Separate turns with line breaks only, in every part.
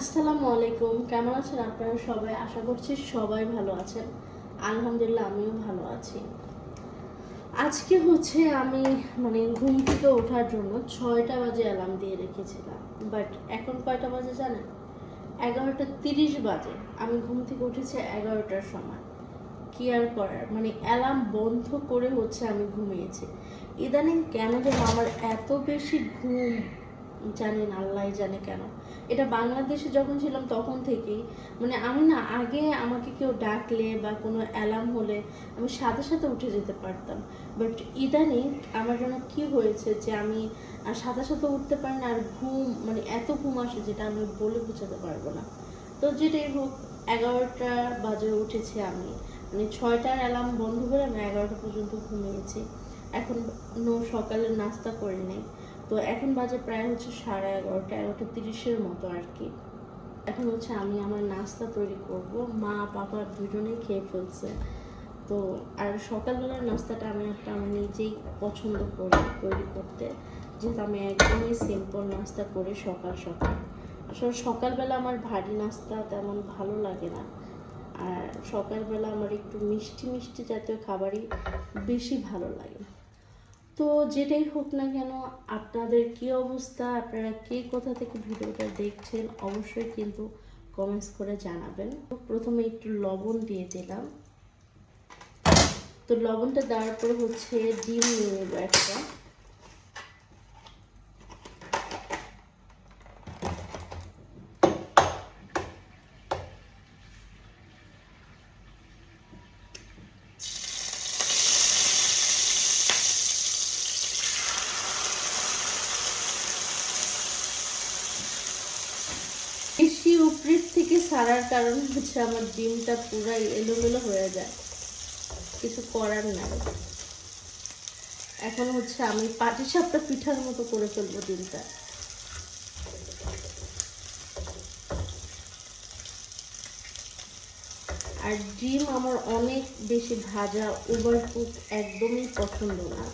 আসসালামু আলাইকুম, কেমন আছেন আপনারা সবাই? আশা করছি সবাই ভালো আছেন। আলহামদুলিল্লাহ আমিও ভালো আছি। আজকে হচ্ছে আমি ঘুম থেকে ওঠার জন্য 6টা বাজে অ্যালার্ম দিয়ে রেখেছিলাম, বাট এখন কয়টা বাজে জানেন? 11:30 বাজে। আমি ঘুম থেকে উঠেছি 11টার সময়। কি আর করার, অ্যালার্ম বন্ধ করে হচ্ছে আমি ঘুমিয়েছি। ইদানিং কেন যেন আমার এত বেশি ঘুম, জানি না, আল্লাহ জানে কেন। এটা বাংলাদেশে যখন ছিলাম তখন থেকেই, আমি না আগে আমাকে কেউ ডাকলে বা কোনো অ্যালার্ম হলে আমি সাথে সাথে উঠে যেতে পারতাম। বাট ইদানিং আমার জন্য কি হয়েছে যে আমি সাথে সাথে উঠতে পারি না, আর ঘুম এত ঘুম আসে যেটা আমি বলে বোঝাতে পারবো না। তো যেটাই হোক, 11টা বাজে উঠেছি আমি, 6টার অ্যালার্ম বন্ধ করে আমি 11টা পর্যন্ত ঘুমিয়েছি। এখন সকালের নাস্তা করে নেই। তো এখন বাজে প্রায় হচ্ছে 11:30, 11:30-এর মতো আর কি। এখন হচ্ছে আমি আমার নাস্তা তৈরি করব। মা বাবা দুজনেই খেয়ে ফেলছে। তো আর সকালবেলার নাস্তাটা আমি নিজেই পছন্দ করি তৈরি করতে, যেহেতু আমি একদমই সিম্পল নাস্তা করি সকাল সকাল। আসলে সকালবেলা আমার ভারী নাস্তা তেমন ভালো লাগে না, আর সকালবেলা আমার একটু মিষ্টি মিষ্টি জাতীয় খাবারই বেশি ভালো লাগে। তো যেটাই হোক না কেন, আপনাদের কি অবস্থা, আপনারা কে কোথা থেকে ভিডিওটা দেখছেন অবশ্যই কিন্তু কমেন্টস করে জানাবেন। প্রথমে একটু লবণ দিয়ে দিলাম। তো লবণটা দেওয়ার পরে হচ্ছে ডিম নিয়ে নেব একটা। বেশি উপরের থেকে ছাড়ার কারণ হচ্ছে আমার ডিমটা পুরাই এলোমেলো হয়ে যায়, কিছু করার নাই। এখন হচ্ছে আমি পাটিসাপটা পিঠার মতো করে ফেলবো ডিমটা। আর ডিম আমার অনেক বেশি ভাজা, ওভার কুক একদমই পছন্দ না।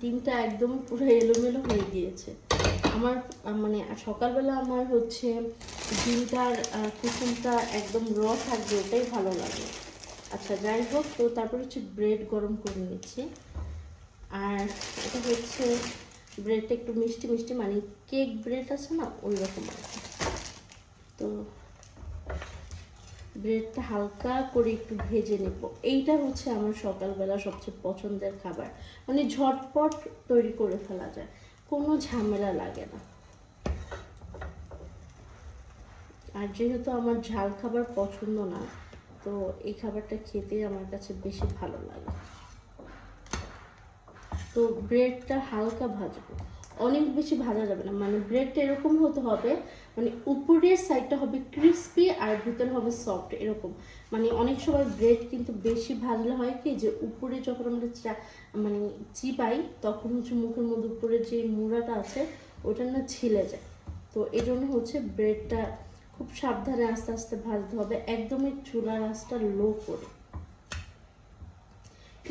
ডিমটা একদম পুরো এলোমেলো হয়ে গিয়েছে আমার। সকালবেলা আমার হচ্ছে ডিমটার কুসুমটা একদম র থাকবে, ওটাই ভালো লাগে। আচ্ছা যাই হোক, তো তারপর হচ্ছে ব্রেড গরম করে নিচ্ছি। আর এটা হচ্ছে ব্রেডটা একটু মিষ্টি মিষ্টি, কেক ব্রেড আছে না, ওই রকম আর কি। তো ব্রেডটা হালকা করে একটু ভেজে নেব। এইটা হচ্ছে আমার সকালবেলা সবচেয়ে পছন্দের খাবার, ঝটপট তৈরি করে ফেলা যায়, কোনো ঝামেলা লাগে না। আর যেহেতু আমার ঝাল খাবার পছন্দ না, তো এই খাবারটা খেতে আমার কাছে বেশি ভালো লাগে। তো ব্রেডটা হালকা ভাজবো, অনেক বেশি ভাজা যাবে না। ব্রেডটা এরকম হতে হবে, উপরের সাইডটা হবে ক্রিস্পি আর ভিতরে হবে সফট, এরকম। অনেক সময় ব্রেড কিন্তু বেশি ভাজলে হয় কি, যে উপরে যখন আমরা চিবাই তখন হচ্ছে মুখের মধ্যে উপরে যে মুড়াটা আছে ওটা না ছিলে যায়। তো এই জন্য হচ্ছে ব্রেডটা খুব সাবধানে আস্তে আস্তে ভাজতে হবে, একদমই চুলার আঁচটা লো করে।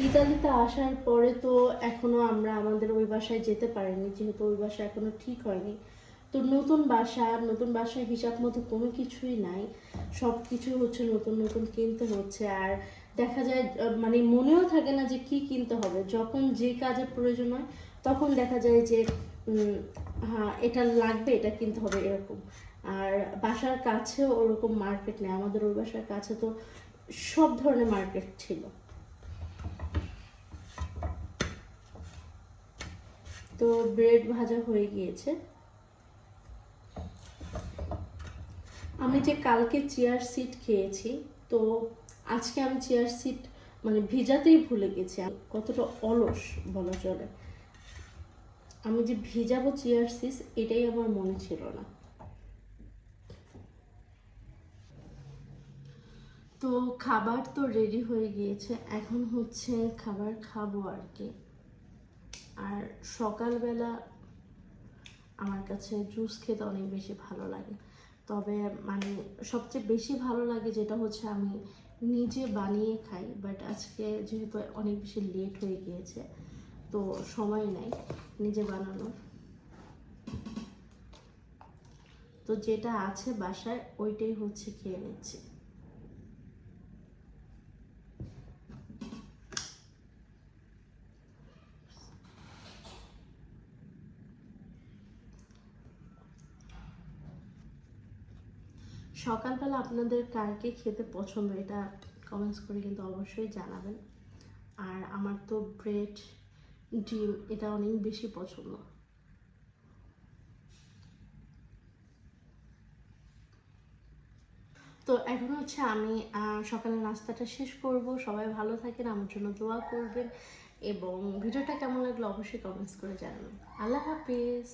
ইতালিতে আসার পরে তো এখনো আমরা আমাদের ওই বাসায় যেতে পারিনি, যেহেতু ওই বাসা এখনো ঠিক হয়নি। তো নতুন বাসায় হিসাব মতো কোনো কিছুই নাই, সব কিছু হচ্ছে নতুন নতুন কিনতে হচ্ছে। আর দেখা যায় মনেও থাকে না যে কি কিনতে হবে, যখন যে কাজের প্রয়োজন হয় তখন দেখা যায় যে হ্যাঁ এটা লাগবে, এটা কিনতে হবে, এরকম। আর বাসার কাছেও ওরকম মার্কেট নেই, আমাদের ওই বাসার কাছে তো সব ধরনের মার্কেট ছিল। তো ব্রেড ভাজা হয়ে গিয়েছে। আমি যে কালকে চিয়ার সিড খেয়েছি, তো আজকে আমি চিয়ার সিড ভিজাতেই ভুলে গেছি। কতটা অলস বলা চলে, আমি যে ভিজাবো চিয়ার সিড এটাই আমার মনে ছিল না। তো খাবার তো রেডি হয়ে গিয়েছে, এখন হচ্ছে খাবার খাবো আর কি। আর সকালবেলা আমার কাছে জুস খেতে অনেক বেশি ভালো লাগে। তবে মানে সবচেয়ে বেশি ভালো লাগে যেটা হচ্ছে আমি নিজে বানিয়ে খাই, বাট আজকে যেহেতু অনেক বেশি লেট হয়ে গিয়েছে তো সময় নেই নিজে বানানোর, তো যেটা আছে বাসায় ওইটাই হচ্ছে খেয়ে নিচ্ছি। সকালবেলা আপনাদের কারকে খেতে পছন্দ এটা কমেন্টস করে কিন্তু অবশ্যই জানাবেন। আর আমার তো ব্রেড, ডিম এটা অনেক বেশি পছন্দ। তো এখন হচ্ছে আমি সকালের নাস্তাটা শেষ করব। সবাই ভালো থাকেন, আমার জন্য দোয়া করবেন এবং ভিডিওটা কেমন লাগলো অবশ্যই কমেন্টস করে জানাবেন। আল্লাহ হাফিজ।